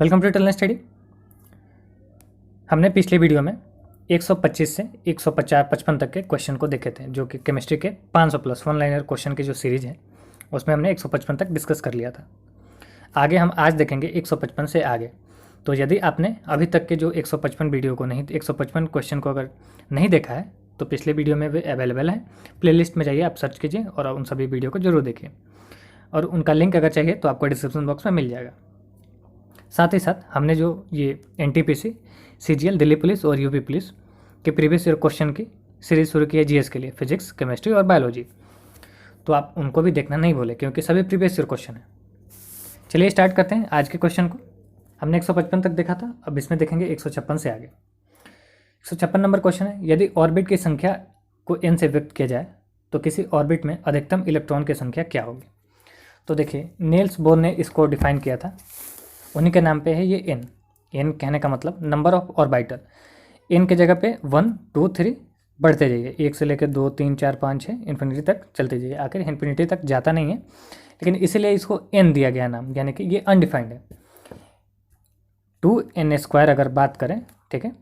Welcome to टलनेस study. हमने पिछले video में 125 से 155 तक के क्वेश्चन को देखे थे, जो कि केमिस्ट्री के 500 प्लस वन लाइनर क्वेश्चन की जो सीरीज है उसमें हमने 155 तक डिस्कस कर लिया था। आगे हम आज देखेंगे 155 से आगे। तो यदि आपने अभी तक के जो 155 वीडियो को नहीं 155 क्वेश्चन को अगर नहीं देखा है तो पिछले वीडियो में वे अवेलेबल है। प्लेलिस्ट में जाइए, आप सर्च कीजिए और उन सभी वीडियो को जरूर देखिए, और उनका लिंक अगर चाहिए तो आपको डिस्क्रिप्शन बॉक्स में मिल जाएगा। साथ ही साथ हमने जो ये NTPC, CGL, दिल्ली पुलिस और UP पुलिस के प्रीवियस ईयर क्वेश्चन की सीरीज शुरू की है GS के लिए, फिजिक्स, केमिस्ट्री और बायोलॉजी। तो आप उनको भी देखना नहीं भूलें क्योंकि सभी प्रीवियस ईयर क्वेश्चन है। चलिए स्टार्ट करते हैं आज के क्वेश्चन को। हमने 155 तक देखा था, अब इसमें देखेंगे 156 से आगे। 156 नंबर क्वेश्चन है, यदि ऑर्बिट की संख्या को n से व्यक्त किया जाए तो किसी ऑर्बिट में अधिकतम इलेक्ट्रॉन की संख्या क्या होगी। तो देखिए, नील्स बोर ने इसको डिफाइन किया था, उन्हीं के नाम पे है ये n कहने का मतलब नंबर ऑफ ऑर्बिटल। n के जगह पे 1, 2, 3 बढ़ते जाइए, 1 से लेकर 2, 3, 4, 5, 6 इन्फिनिटी तक चलते जाइए। आखिर इन्फिनिटी तक जाता नहीं है, लेकिन इसीलिए इसको n दिया गया नाम, यानी कि ये अनडिफाइंड है। 2n² अगर बात करें, ठीक है,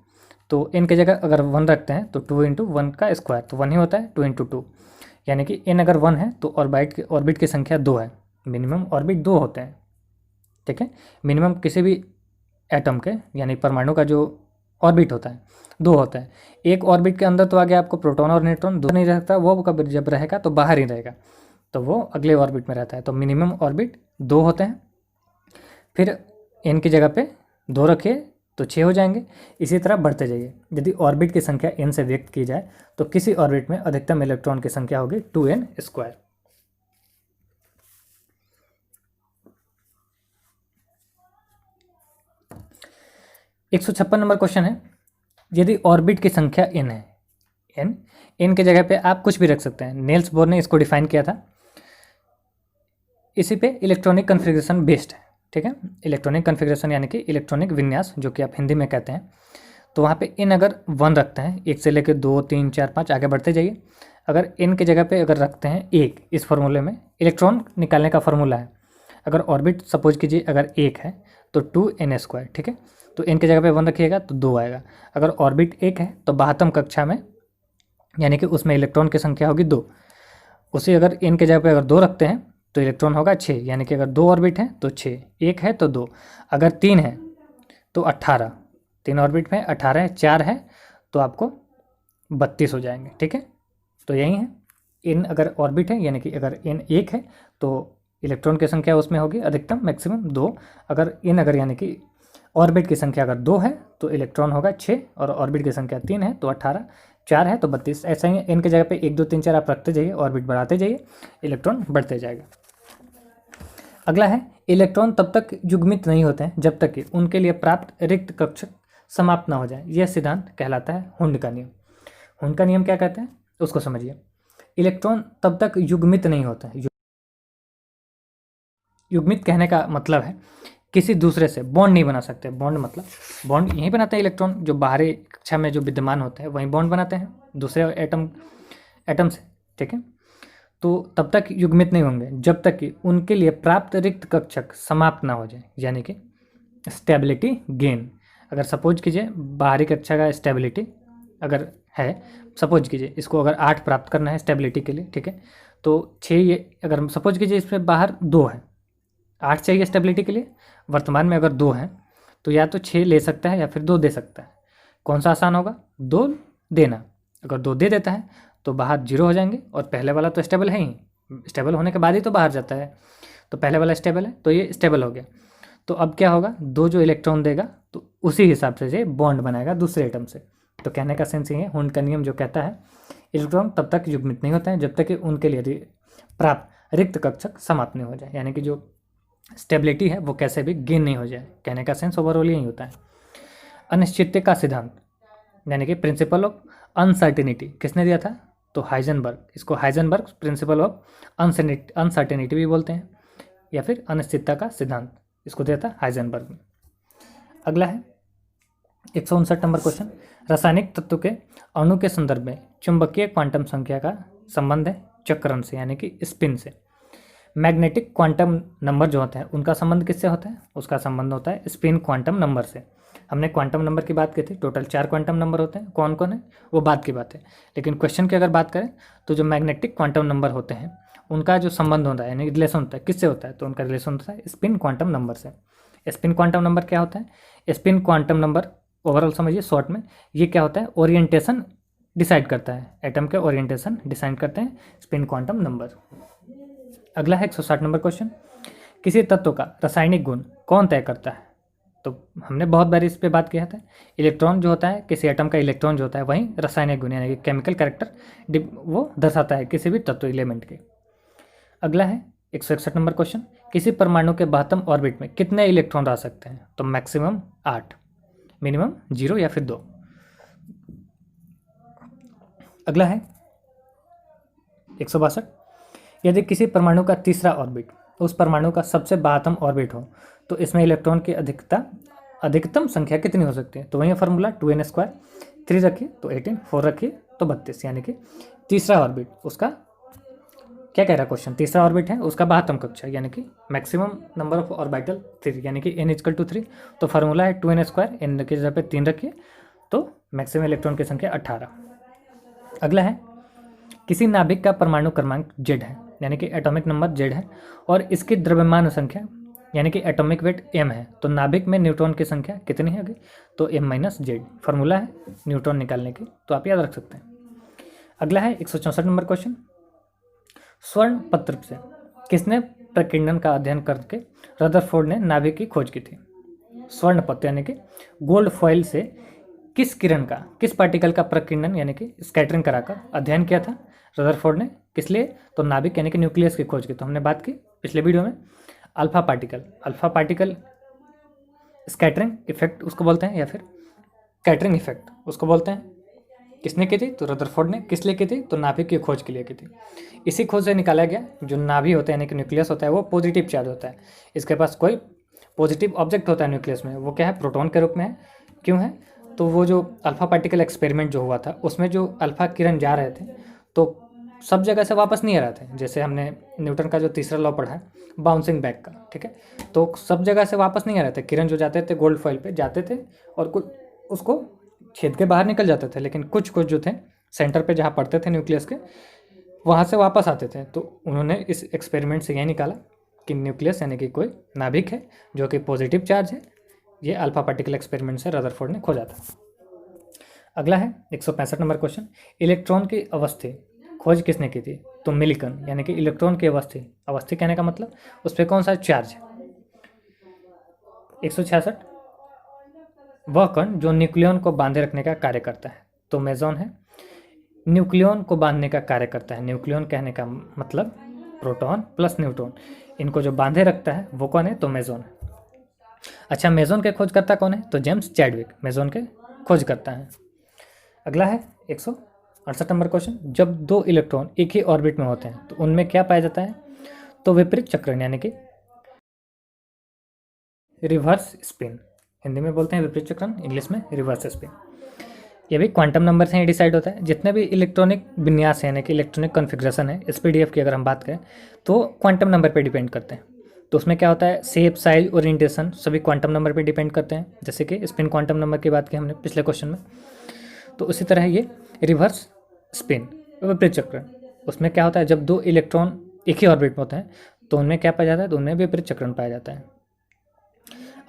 तो n की जगह अगर 1 रखते हैं तो 2 × 1 का स्क्वायर तो 1 ही होता है, 2 × 2, यानी कि n अगर 1 है तो ऑर्बिट की संख्या 2 है। मिनिमम ऑर्बिट 2 होते हैं, ठीक है। मिनिमम किसी भी एटम के यानी परमाणु का जो ऑर्बिट होता है 2 होता है। एक ऑर्बिट के अंदर तो आगे आपको प्रोटॉन और न्यूट्रॉन दो नहीं रहता, वो कब जब रहेगा तो बाहर ही रहेगा, तो वो अगले ऑर्बिट में रहता है। तो मिनिमम ऑर्बिट 2 होते हैं। फिर n की जगह पे 2 रखिए तो 6 हो जाएंगे। इसी तरह बढ़ते जाइए। यदि ऑर्बिट की संख्या n से व्यक्त की जाए तो किसी ऑर्बिट में अधिकतम इलेक्ट्रॉन की संख्या होगी 2n²। एक 156 नंबर क्वेश्चन है, यदि ऑर्बिट की संख्या n है, n के जगह पे आप कुछ भी रख सकते हैं। नील्स बोर ने इसको डिफाइन किया था, इसी पे इलेक्ट्रॉनिक कन्फिग्रेशन बेस्ड है, ठीक है। इलेक्ट्रॉनिक कन्फिग्रेशन यानी कि इलेक्ट्रॉनिक विन्यास, जो कि आप हिंदी में कहते हैं। तो वहाँ पे n अगर 1 रखते हैं, 1 से लेकर 2, 3, 4, 5 आगे बढ़ते जाइए। अगर n की जगह पे अगर रखते हैं 1, इस फार्मूले में इलेक्ट्रॉन निकालने का फार्मूला है, अगर ऑर्बिट सपोज कीजिए अगर 1 है तो 2n², ठीक है। तो n की जगह पे 1 रखिएगा तो 2 आएगा। अगर ऑर्बिट 1 है तो 72 कक्षा में, यानी कि उसमें इलेक्ट्रॉन की संख्या होगी 2। उसी अगर n की जगह पे अगर 2 रखते हैं तो इलेक्ट्रॉन होगा 6, यानी कि अगर 2 ऑर्बिट है तो 6, 1 है तो 2, अगर 3 है तो 18, 3 ऑर्बिट में 18 है, 4 है तो आपको 32 हो जाएंगे, ठीक है। तो यही है, n अगर ऑर्बिट है यानी कि अगर n 1 है तो इलेक्ट्रॉन की संख्या उसमें होगी अधिकतम मैक्सिमम 2। अगर n अगर यानी कि ऑर्बिट की संख्या अगर 2 है तो इलेक्ट्रॉन होगा 6, और ऑर्बिट की संख्या 3 है तो 18, 4 है तो 32। ऐसा ही n की जगह पे 1, 2, 3, 4 आप रखते जाइए, ऑर्बिट बढ़ाते जाइए, इलेक्ट्रॉन बढ़ते जाएगा। अगला है, इलेक्ट्रॉन तब तक युग्मित नहीं होते हैं जब तक कि उनके लिए प्राप्त रिक्त कक्षक समाप्त ना हो जाए। यह सिद्धांत कहलाता है हुंड का नियम। हुंड का नियम क्या कहते हैं उसको समझिए। इलेक्ट्रॉन तब तक युग्मित नहीं होते हैं। युग्मित कहने का मतलब है किसी दूसरे से बॉन्ड नहीं बना सकते। बॉन्ड मतलब बॉन्ड यही बनाते हैं इलेक्ट्रॉन, जो बाहरी कक्षा में जो विद्यमान होते हैं वहीं बॉन्ड बनाते हैं दूसरे एटम से, ठीक है। तो तब तक युग्मित नहीं होंगे जब तक कि उनके लिए प्राप्त रिक्त कक्षक समाप्त ना हो जाए, यानी कि स्टेबिलिटी गेन। अगर सपोज कीजिए बाहरी कक्षा का स्टेबिलिटी अगर है, सपोज कीजिए इसको अगर 8 प्राप्त करना है स्टेबिलिटी के लिए, ठीक है, तो 6 ये अगर सपोज कीजिए इसमें बाहर 2 है, 8 चाहिए स्टेबिलिटी के लिए। वर्तमान में अगर 2 है तो या तो 6 ले सकता है या फिर 2 दे सकता है। कौन सा आसान होगा? 2 देना। अगर 2 दे देता है तो बाहर 0 हो जाएंगे, और पहले वाला तो स्टेबल है ही, स्टेबल होने के बाद ही तो बाहर जाता है, तो पहले वाला स्टेबल है तो ये स्टेबल हो गया। तो अब क्या होगा, 2 जो इलेक्ट्रॉन देगा तो उसी हिसाब से ये बॉन्ड बनाएगा दूसरे एटम से। तो कहने का सेंस ये है, हुंड का नियम जो कहता है इलेक्ट्रॉन तब तक युग्मित नहीं होते हैं जब तक कि उनके लिए प्राप्त रिक्त कक्षक समाप्त नहीं हो जाए, यानी कि जो स्टेबिलिटी है वो कैसे भी गेन नहीं हो जाए। कहने का सेंस ओवरऑल यही होता है। अनिश्चितता का सिद्धांत यानी कि प्रिंसिपल ऑफ अनसर्टेनिटी किसने दिया था? तो हाइजेनबर्ग। इसको हाइजेनबर्ग प्रिंसिपल ऑफ अनसर्टेनिटी भी बोलते हैं, या फिर अनिश्चितता का सिद्धांत, इसको दिया था हाइजेनबर्ग ने। अगला है 159 नंबर क्वेश्चन, रासायनिक तत्व के अणु के संदर्भ में चुंबकीय क्वांटम संख्या का संबंध है चक्रण से, यानी कि स्पिन से। मैग्नेटिक क्वांटम नंबर जो होते हैं उनका संबंध किससे होता है? उसका संबंध होता है स्पिन क्वांटम नंबर से। हमने क्वांटम नंबर की बात की थी, टोटल 4 क्वांटम नंबर होते हैं। कौन कौन है वो बात की बात है, लेकिन क्वेश्चन की अगर बात करें तो जो मैग्नेटिक क्वांटम नंबर होते हैं उनका जो संबंध होता है यानी रिलेशन होता है किससे होता है? तो उनका रिलेशन होता है स्पिन क्वांटम नंबर से। स्पिन क्वांटम नंबर क्या होता है? स्पिन क्वांटम नंबर ओवरऑल समझिए शॉर्ट में, ये क्या होता है? ओरिएंटेशन डिसाइड करता है, एटम के ओरिएंटेशन डिसाइड करते हैं स्पिन क्वांटम नंबर। अगला है 160 नंबर क्वेश्चन, किसी तत्व का रासायनिक गुण कौन तय करता है? तो हमने बहुत बार इस पे बात किया था। इलेक्ट्रॉन जो होता है, किसी एटम का इलेक्ट्रॉन जो होता है वही रासायनिक गुण यानी कि केमिकल कैरेक्टर वो दर्शाता है किसी भी तत्व एलिमेंट के। अगला है 161 नंबर क्वेश्चन, किसी परमाणु के बाहतम ऑर्बिट में कितने इलेक्ट्रॉन रह सकते हैं? तो मैक्सिमम 8, मिनिमम 0 या फिर 2। अगला है 162, यदि किसी परमाणु का तीसरा ऑर्बिट उस परमाणु का सबसे बाहतम ऑर्बिट हो तो इसमें इलेक्ट्रॉन की अधिकतम संख्या कितनी हो सकती है? तो वही फार्मूला 2n², 3 रखिए तो 18, 4 रखिए तो 32, यानी कि तीसरा ऑर्बिट उसका क्या कह रहा है क्वेश्चन? तीसरा ऑर्बिट है उसका बाहतम कक्षा यानी कि मैक्सिमम नंबर ऑफ ऑर्बिटल 3 यानी कि n=3। तो फार्मूला है 2n², n की जगह पे 3 रखिए तो मैक्सिमम इलेक्ट्रॉन की संख्या 18। अगला है किसी नाभिक का परमाणु क्रमांक Z है यानी कि एटॉमिक नंबर Z है और इसकी द्रव्यमान संख्या यानी कि एटॉमिक वेट m है, तो नाभिक में न्यूट्रॉन की संख्या कितनी होगी? तो m-z फार्मूला है न्यूट्रॉन निकालने की, तो आप याद रख सकते हैं। अगला है 164 नंबर क्वेश्चन, स्वर्ण पत्र से किसने प्रकीर्णन का अध्ययन करके रदरफोर्ड ने नाभिक की खोज की थी? स्वर्ण पत्र यानी कि गोल्ड फॉइल से किस किरण का, किस पार्टिकल का प्रकीर्णन यानी कि स्कैटरिंग कराकर अध्ययन किया था रदरफोर्ड ने? किस लिए? तो नाभिक यानी कि न्यूक्लियस की खोज की। तो हमने बात की पिछले वीडियो में अल्फा पार्टिकल स्कैटरिंग इफेक्ट उसको बोलते हैं या फिर कैटरिंग इफेक्ट उसको बोलते हैं। किसने की थी? तो रदरफोर्ड ने। किस लिए की थी? तो नाभिक की खोज के लिए की थी। इसी खोज से निकाला गया जो नाभि होता है यानी कि न्यूक्लियस होता है वो पॉजिटिव चार्ज होता है, इसके पास कोई पॉजिटिव ऑब्जेक्ट होता है न्यूक्लियस में, वो क्या है? प्रोटॉन के रूप में है। क्यों है? तो वो जो अल्फा पार्टिकल एक्सपेरिमेंट जो हुआ था उसमें जो अल्फा किरण जा रहे थे तो सब जगह से वापस नहीं आ रहे थे, जैसे हमने न्यूटन का जो तीसरा लॉ पढ़ा है बाउंसिंग बैक का, ठीक है? तो सब जगह से वापस नहीं आ रहे थे, किरण जो जाते थे गोल्ड फॉइल पे जाते थे और कुछ उसको छेद के बाहर निकल जाते थे, लेकिन कुछ जो थे सेंटर पे जहाँ पड़ते थे न्यूक्लियस के वहाँ से वापस आते थे। तो उन्होंने इस एक्सपेरिमेंट से यही निकाला कि न्यूक्लियस यानी कि कोई नाभिक है जो कि पॉजिटिव चार्ज है। ये अल्फा पार्टिकल एक्सपेरिमेंट से रदरफोर्ड ने खोजा था। अगला है 165 नंबर क्वेश्चन, इलेक्ट्रॉन की अवस्थी खोज किसने की थी? तो मिलिकन यानी कि इलेक्ट्रॉन की अवस्थी कहने का मतलब उस पर कौन सा चार्ज है। 166, वह कण जो न्यूक्लियन को बांधे रखने का कार्य करता है? तो मेजॉन है। न्यूक्लियन को बांधने का कार्य करता है, न्यूक्लियन कहने का मतलब प्रोटॉन प्लस न्यूट्रॉन, इनको जो बांधे रखता है वो कौन है? तो मेजॉन है। अच्छा, मेजॉन के खोजकर्ता कौन है? तो जेम्स चैडविक मेजॉन के खोज करता है। अगला है 168 नंबर क्वेश्चन, जब 2 इलेक्ट्रॉन एक ही ऑर्बिट में होते हैं तो उनमें क्या पाया जाता है? तो विपरीत चक्रण यानी कि रिवर्स स्पिन, हिंदी में बोलते हैं विपरीत चक्रण, इंग्लिश में रिवर्स स्पिन। ये भी क्वांटम नंबर से ही डिसाइड होता है। जितने भी इलेक्ट्रॉनिक विन्यास है यानी कि इलेक्ट्रॉनिक कॉन्फ़िगरेशन है SPDF की अगर हम बात करें तो क्वांटम नंबर पे डिपेंड करते हैं। तो उसमें क्या होता है? शेप, साइज, ओरिएंटेशन सभी क्वांटम नंबर पे डिपेंड करते हैं, जैसे कि स्पिन क्वांटम नंबर की बात की हमने पिछले क्वेश्चन में। तो उसी तरह ये रिवर्स स्पिन विपरीत चक्रण, उसमें क्या होता है? जब 2 इलेक्ट्रॉन एक ही ऑर्बिट में होते हैं तो उनमें क्या पाया जाता है? तो उनमें विपरीत चक्रण पाया जाता है।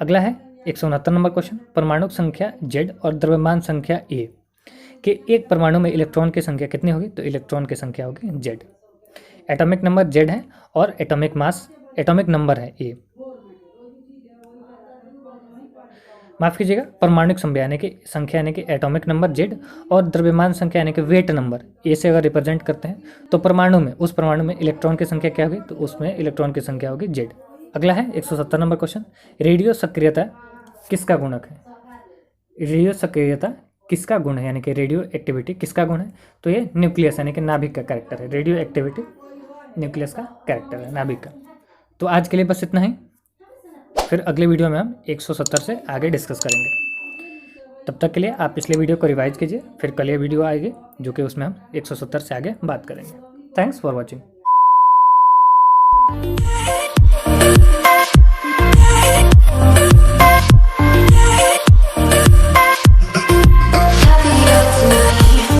अगला है 169 नंबर क्वेश्चन, परमाणु संख्या Z और द्रव्यमान संख्या A कि एक परमाणु में इलेक्ट्रॉन की संख्या कितनी होगी? तो इलेक्ट्रॉन की संख्या होगी Z। एटॉमिक नंबर Z है और एटॉमिक नंबर है A। माफ कीजिएगा, परमाणुक संख्या यानी कि एटॉमिक नंबर Z और द्रव्यमान संख्या यानी कि वेट नंबर A से अगर रिप्रेजेंट करते हैं तो उस परमाणु में इलेक्ट्रॉन की संख्या क्या होगी? तो उसमें इलेक्ट्रॉन की संख्या होगी Z। अगला है 170 नंबर क्वेश्चन, रेडियो सक्रियता किसका गुणक है? रेडियो सक्रियता किसका गुण है यानी कि रेडियो एक्टिविटी किसका गुण है? तो ये न्यूक्लियस यानी कि नाभिक का कैरेक्टर है। रेडियो एक्टिविटी न्यूक्लियस का कैरेक्टर है, नाभिक का। तो आज के लिए बस इतना ही, फिर अगले वीडियो में हम 170 से आगे डिस्कस करेंगे। तब तक के लिए आप पिछले वीडियो को रिवाइज कीजिए, फिर कल ये वीडियो आएगी जो कि उसमें हम 170 से आगे बात करेंगे। Thanks for watching.